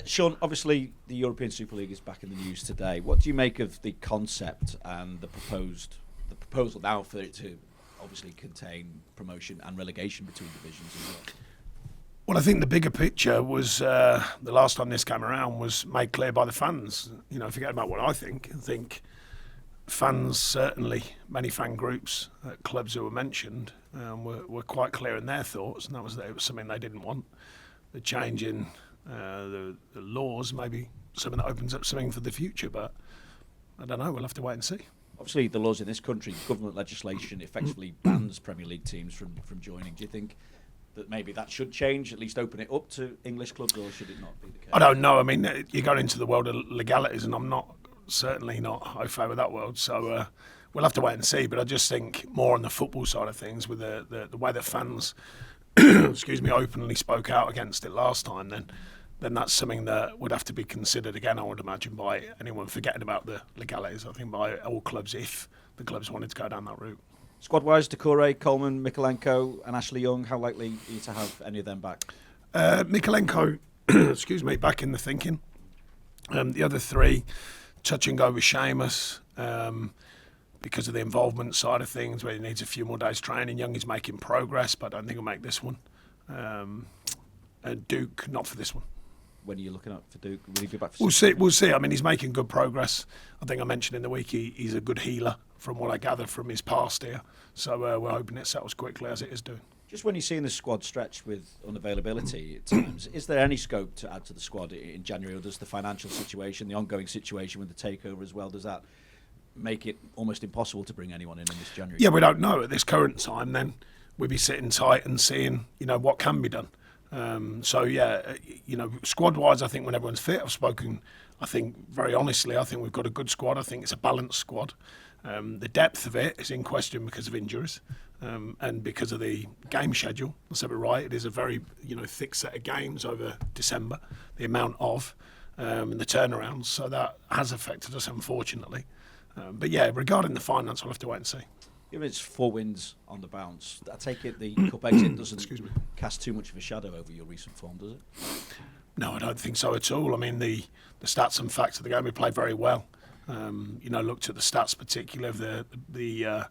Sean, obviously the European Super League is back in the news today. What do you make of the concept and the proposal now for it to obviously contain promotion and relegation between divisions as well? Well, I think the bigger picture was the last time this came around was made clear by the fans. Forget about what I think. I think fans, certainly many fan groups at clubs who were mentioned, were quite clear in their thoughts, and that was that it was something they didn't want. The change in the laws, maybe something that opens up something for the future, but I don't know, we'll have to wait and see. Obviously the laws in this country, government legislation effectively bans Premier League teams from joining. Do you think that maybe that should change, at least open it up to English clubs, or should it not be the case? I don't know. I mean, you go into the world of legalities, and I'm certainly not au fait with that world, so we'll have to wait and see. But I just think more on the football side of things, with the way that fans openly spoke out against it last time, then that's something that would have to be considered again, I would imagine, by anyone forgetting about the legalities. I think by all clubs, if the clubs wanted to go down that route. Squad-wise, Decore, Coleman, Mikalenko and Ashley Young, how likely are you to have any of them back? Mikalenko, back in the thinking. The other three, touch and go with Seamus, because of the involvement side of things, where he needs a few more days training. Young is making progress, but I don't think he'll make this one. And Duke, not for this one. When are you looking at for Duke? Will he be back for We'll see. I mean, he's making good progress. I think I mentioned in the week he's a good healer, from what I gather from his past here. So we're hoping it settles quickly, as it is doing. Just when you're seeing the squad stretched with unavailability at times, is there any scope to add to the squad in January, or does the financial situation, the ongoing situation with the takeover as well, does that make it almost impossible to bring anyone in this January? Yeah, we don't know at this current time. Then we'd be sitting tight and seeing, what can be done. Squad-wise, I think when everyone's fit, I've spoken, I think, very honestly, I think we've got a good squad. I think it's a balanced squad. The depth of it is in question because of injuries and because of the game schedule. I said it right, it is a very, thick set of games over December, the amount of, and the turnarounds. So that has affected us, unfortunately. But regarding the finance, we'll have to wait and see. Given it's 4 wins on the bounce, I take it the cup exit doesn't cast too much of a shadow over your recent form, does it? No, I don't think so at all. I mean, the stats and facts of the game, we played very well. Looked at the stats, particularly the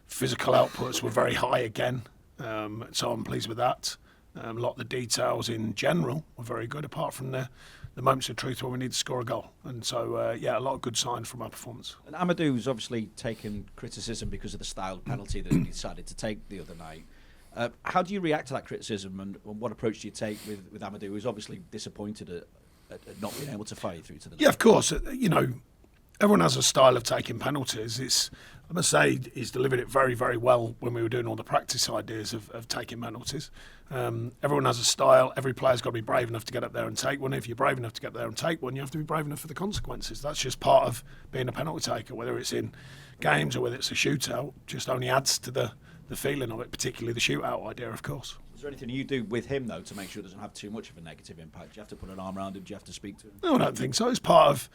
physical outputs were very high again. So I'm pleased with that. A lot of the details in general were very good, apart from the moments of truth where we need to score a goal. And so, a lot of good signs from our performance. And Ampadu's obviously taken criticism because of the style penalty that he decided to take the other night. How do you react to that criticism, and what approach do you take with Ampadu, who's obviously disappointed at not being able to fire through to the net? Yeah, of course. Everyone has a style of taking penalties. I must say, he's delivered it very, very well when we were doing all the practice ideas of taking penalties. Everyone has a style. Every player's got to be brave enough to get up there and take one. If you're brave enough to get up there and take one, you have to be brave enough for the consequences. That's just part of being a penalty taker, whether it's in games or whether it's a shootout. Just only adds to the feeling of it, particularly the shootout idea, of course. Is there anything you do with him, though, to make sure it doesn't have too much of a negative impact? Do you have to put an arm around him? Do you have to speak to him? No, I don't think so. It's part of,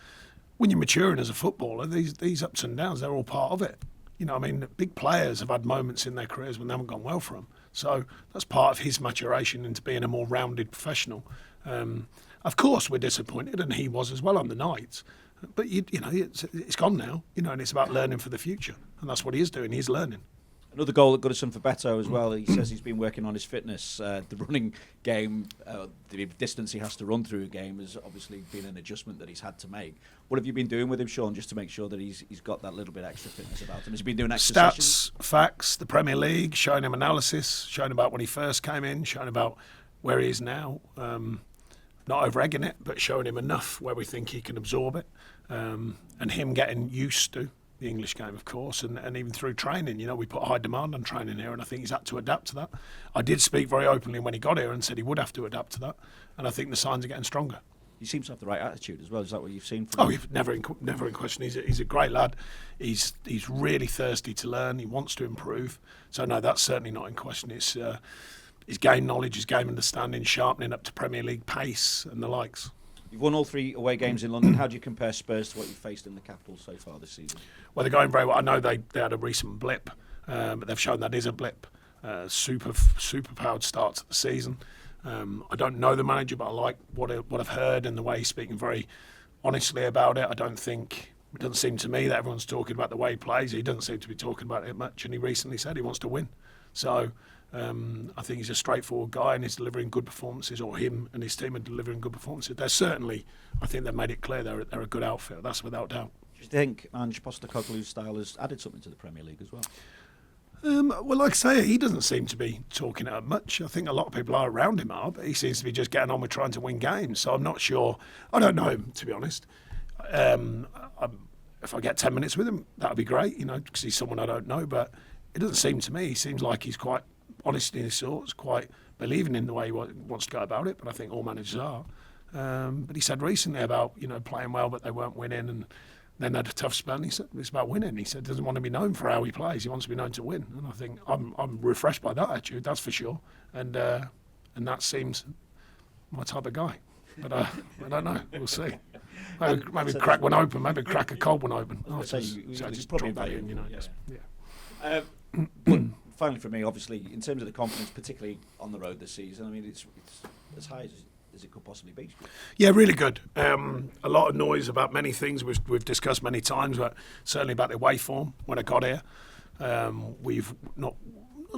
when you're maturing as a footballer, these ups and downs, they're all part of it. Big players have had moments in their careers when they haven't gone well for them. So that's part of his maturation into being a more rounded professional. Of course, we're disappointed, and he was as well on the night. But, it's gone now, and it's about learning for the future. And that's what he is doing. He's learning. Another goal at Goodison for Beto as well. He says he's been working on his fitness. The running game, the distance he has to run through a game has obviously been an adjustment that he's had to make. What have you been doing with him, Sean, just to make sure that he's got that little bit extra fitness about him? Has he been doing extra sessions? Facts, the Premier League, showing him analysis, showing about when he first came in, showing about where he is now. Not over-egging it, but showing him enough where we think he can absorb it. And him getting used to the English game, of course, and even through training. We put a high demand on training here, and I think he's had to adapt to that. I did speak very openly when he got here and said he would have to adapt to that, and I think the signs are getting stronger. He seems to have the right attitude as well. Is that what you've seen from him? Never in question. He's a great lad. He's really thirsty to learn. He wants to improve. So no, that's certainly not in question. It's his game knowledge, his game understanding, sharpening up to Premier League pace and the likes. You've won all 3 away games in London. How do you compare Spurs to what you've faced in the capital so far this season? Well, they're going very well. I know they had a recent blip, but they've shown that is a blip. Super powered start to the season. I don't know the manager, but I like what I've heard and the way he's speaking very honestly about it. It doesn't seem to me that everyone's talking about the way he plays. He doesn't seem to be talking about it much, and he recently said he wants to win. So I think he's a straightforward guy and he's delivering good performances, or him and his team are delivering good performances. They're certainly, I think they've made it clear they're a good outfit. That's without doubt. Do you think Ange Postecoglou's style has added something to the Premier League as well? Well, like I say, he doesn't seem to be talking it much. I think a lot of people are around him but he seems to be just getting on with trying to win games. So I'm not sure. I don't know him, to be honest. If I get 10 minutes with him, that would be great, because he's someone I don't know. But it doesn't seem to me. He seems like he's quite honest in his thoughts, quite believing in the way he wants to go about it. But I think all managers are. But he said recently about, playing well, but they weren't winning, and then had a tough spell. And he said it's about winning. He said doesn't want to be known for how he plays. He wants to be known to win. And I think I'm refreshed by that attitude. That's for sure. And that seems my type of guy. But I don't know. We'll see. Maybe crack one open. Maybe crack a cold one open. So I just drop that in. But finally, for me, obviously, in terms of the confidence, particularly on the road this season, I mean, it's as high as it could possibly be. Yeah, really good. A lot of noise about many things we've discussed many times, but certainly about the away form when I got here. We've not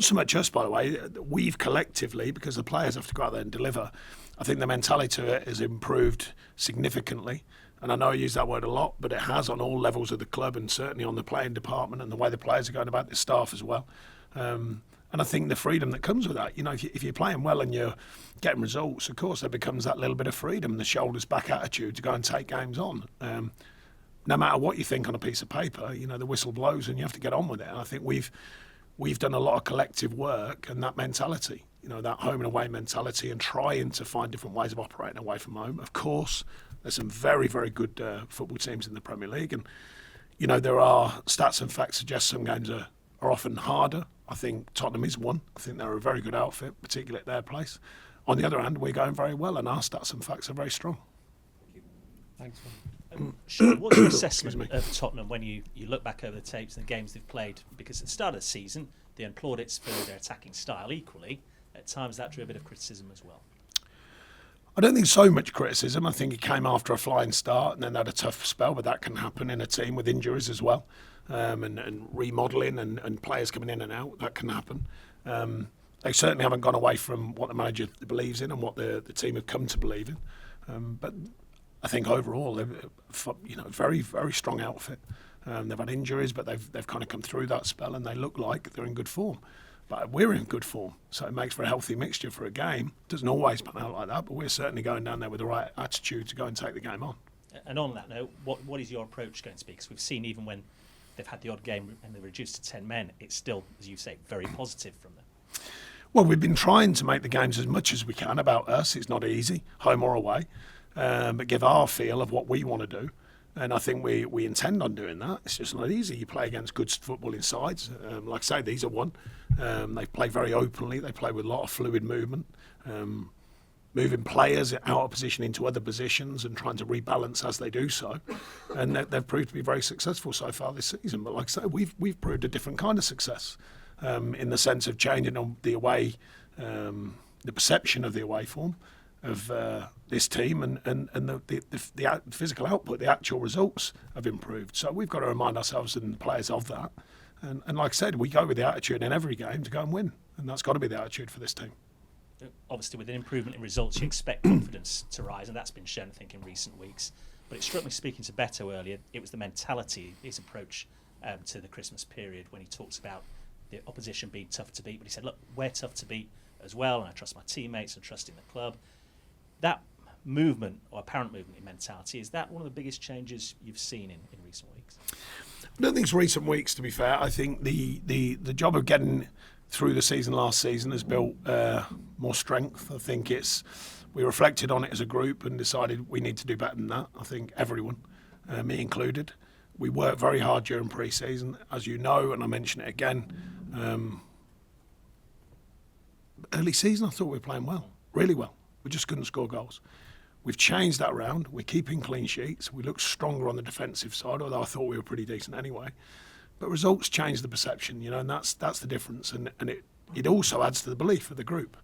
so much us, by the way, we've collectively, because the players have to go out there and deliver, I think the mentality to it has improved significantly. And I know I use that word a lot, but it has on all levels of the club, and certainly on the playing department and the way the players are going about the staff as well. And I think the freedom that comes with that, if you're playing well and you're getting results, of course, there becomes that little bit of freedom, the shoulders back attitude to go and take games on. No matter what you think on a piece of paper, the whistle blows and you have to get on with it. And I think we've done a lot of collective work, and that mentality, that home and away mentality, and trying to find different ways of operating away from home. Of course, there's some very, very good football teams in the Premier League, and there are stats and facts suggest some games are often harder. I think Tottenham is one. I think they're a very good outfit, particularly at their place. On the other hand, we're going very well, and our stats and facts are very strong. Thanks. Sean, what's your assessment of Tottenham when you look back over the tapes and the games they've played? Because at the start of the season, they had plaudits for their attacking style. Equally, at times that drew a bit of criticism as well. I don't think so much criticism. I think it came after a flying start and then had a tough spell, but that can happen in a team with injuries as well, and remodelling and players coming in and out. That can happen. They certainly haven't gone away from what the manager believes in and what the team have come to believe in. But I think overall, they're very, very strong outfit. They've had injuries, but they've kind of come through that spell, and they look like they're in good form. But we're in good form, so it makes for a healthy mixture for a game. It doesn't always pan out like that, but we're certainly going down there with the right attitude to go and take the game on. And on that note, what is your approach going to be? Because we've seen even when they've had the odd game and they're reduced to 10 men, it's still, as you say, very positive from them. Well, we've been trying to make the games as much as we can about us. It's not easy, home or away, but give our feel of what we want to do. And I think we intend on doing that. It's just not easy. You play against good footballing sides. Like I say, these are one. They play very openly. They play with a lot of fluid movement, moving players out of position into other positions and trying to rebalance as they do so. And they've proved to be very successful so far this season. But like I say, we've proved a different kind of success in the sense of changing on the away, the perception of the away form of this team, and the physical output, the actual results have improved. So we've got to remind ourselves and the players of that. And like I said, we go with the attitude in every game to go and win. And that's got to be the attitude for this team. Obviously, with an improvement in results, you expect confidence to rise, and that's been shown, I think, in recent weeks. But it struck me, speaking to Beto earlier, it was the mentality, his approach to the Christmas period, when he talks about the opposition being tough to beat. But he said, look, we're tough to beat as well, and I trust my teammates and trust in the club. That movement, or apparent movement in mentality, is that one of the biggest changes you've seen in recent weeks? I don't think it's recent weeks, to be fair. I think the job of getting through the season last season has built more strength. I think we reflected on it as a group and decided we need to do better than that. I think everyone, me included. We worked very hard during pre-season, as you know, and I mention it again. Early season, I thought we were playing well, really well. We just couldn't score goals. We've changed that round. We're keeping clean sheets. We look stronger on the defensive side, although I thought we were pretty decent anyway. But results change the perception, and that's the difference. And it also adds to the belief of the group.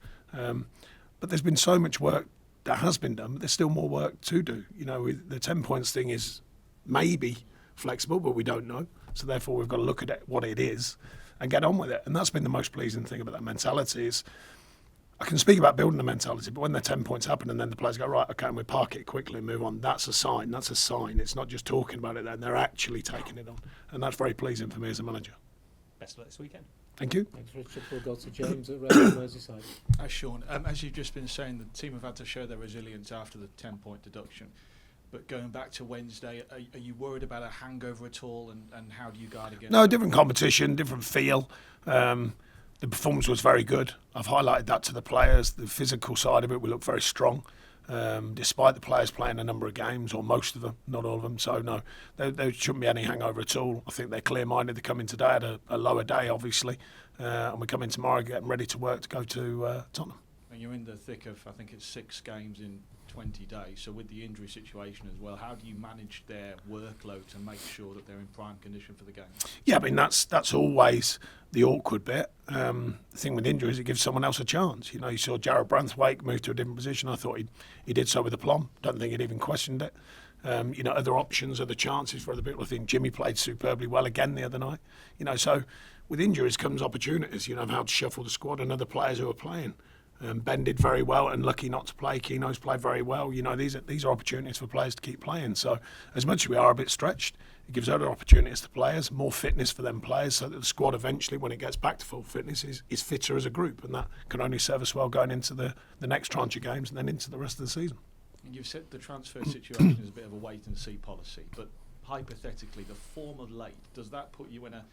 But there's been so much work that has been done, but there's still more work to do. You know, the 10 points thing is maybe flexible, but we don't know. So therefore, we've got to look at it, what it is and get on with it. And that's been the most pleasing thing about that mentality is I can speak about building the mentality, but when the 10 points happen and then the players go, right, okay, and we park it quickly and move on, that's a sign. That's a sign. It's not just talking about it then, they're actually taking it on. And that's very pleasing for me as a manager. Best of luck this weekend. Thank you. Thanks, Richard. We'll go to James at Redmond, Merseyside. Sean, as you've just been saying, the team have had to show their resilience after the 10-point deduction. But going back to Wednesday, are you worried about a hangover at all, and how do you guard against No, it? different competition, different feel. The performance was very good. I've highlighted that to the players. The physical side of it, we look very strong, despite the players playing a number of games, or most of them, not all of them. So, no, there shouldn't be any hangover at all. I think they're clear-minded. They come in today at a lower day, obviously, and we come in tomorrow getting ready to work to go to Tottenham. And you're in the thick of, I think it's 6 games in 20 days. So with the injury situation as well, how do you manage their workload to make sure that they're in prime condition for the game? Yeah, I mean, that's always the awkward bit. The thing with injuries, it gives someone else a chance. You know, you saw Jarrod Branthwaite move to a different position. I thought he did so with aplomb. Don't think he'd even questioned it. You know, other options, other chances for other people. I think Jimmy played superbly well again the other night. You know, so with injuries comes opportunities, you know, of how to shuffle the squad and other players who are playing. Ben did very well and lucky not to play. Keno's played very well. You know, these are opportunities for players to keep playing. So as much as we are a bit stretched, it gives other opportunities to players, more fitness for them players, so that the squad eventually, when it gets back to full fitness, is fitter as a group. And that can only serve us well going into the next tranche of games and then into the rest of the season. And you've said the transfer situation is a bit of a wait-and-see policy, but hypothetically, the form of late, does that put you in a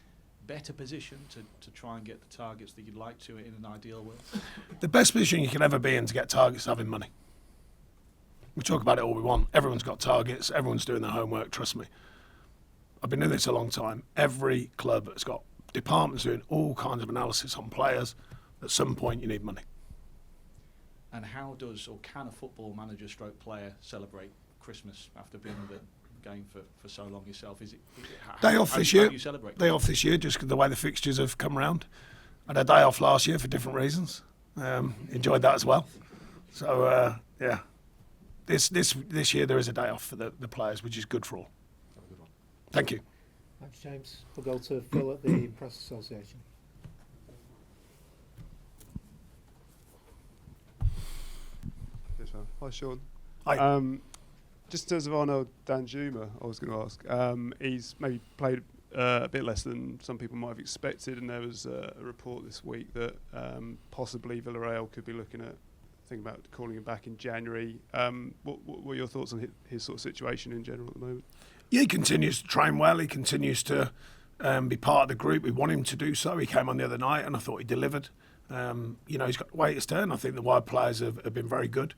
better position to try and get the targets that you'd like to in an ideal world? The best position you can ever be in to get targets is having money. We talk about it all we want. Everyone's got targets. Everyone's doing their homework, trust me. I've been doing this a long time. Every club has got departments doing all kinds of analysis on players. At some point, you need money. And how does, or can a football manager stroke player celebrate Christmas after being in the game for so long yourself? Is it Day off this how year. do you celebrate? Day off this year, just 'cause the way the fixtures have come round. I had a day off last year for different reasons. Enjoyed that as well. So yeah, this year there is a day off for the players, which is good for all. Have a good one. Thank you. Thanks, James. We'll go to Phil at the Press Association. Yes, sir. Hi, Sean. Hi. Just in terms of Arnold Danjuma, I was going to ask. He's maybe played a bit less than some people might have expected, and there was a report this week that possibly Villarreal could be looking at thinking about calling him back in January. What are your thoughts on his sort of situation in general at the moment? Yeah, he continues to train well. He continues to be part of the group. We want him to do so. He came on the other night, and I thought he delivered. You know, he's got to wait his turn. I think the wide players have been very good.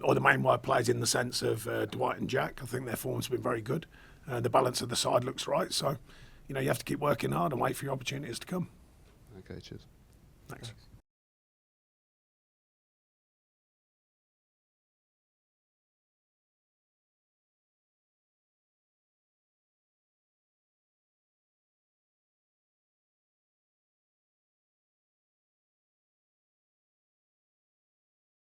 Or the main wide players in the sense of Dwight and Jack. I think their form's been very good. The balance of the side looks right. So, you know, you have to keep working hard and wait for your opportunities to come. Okay, cheers. Thanks. Thanks.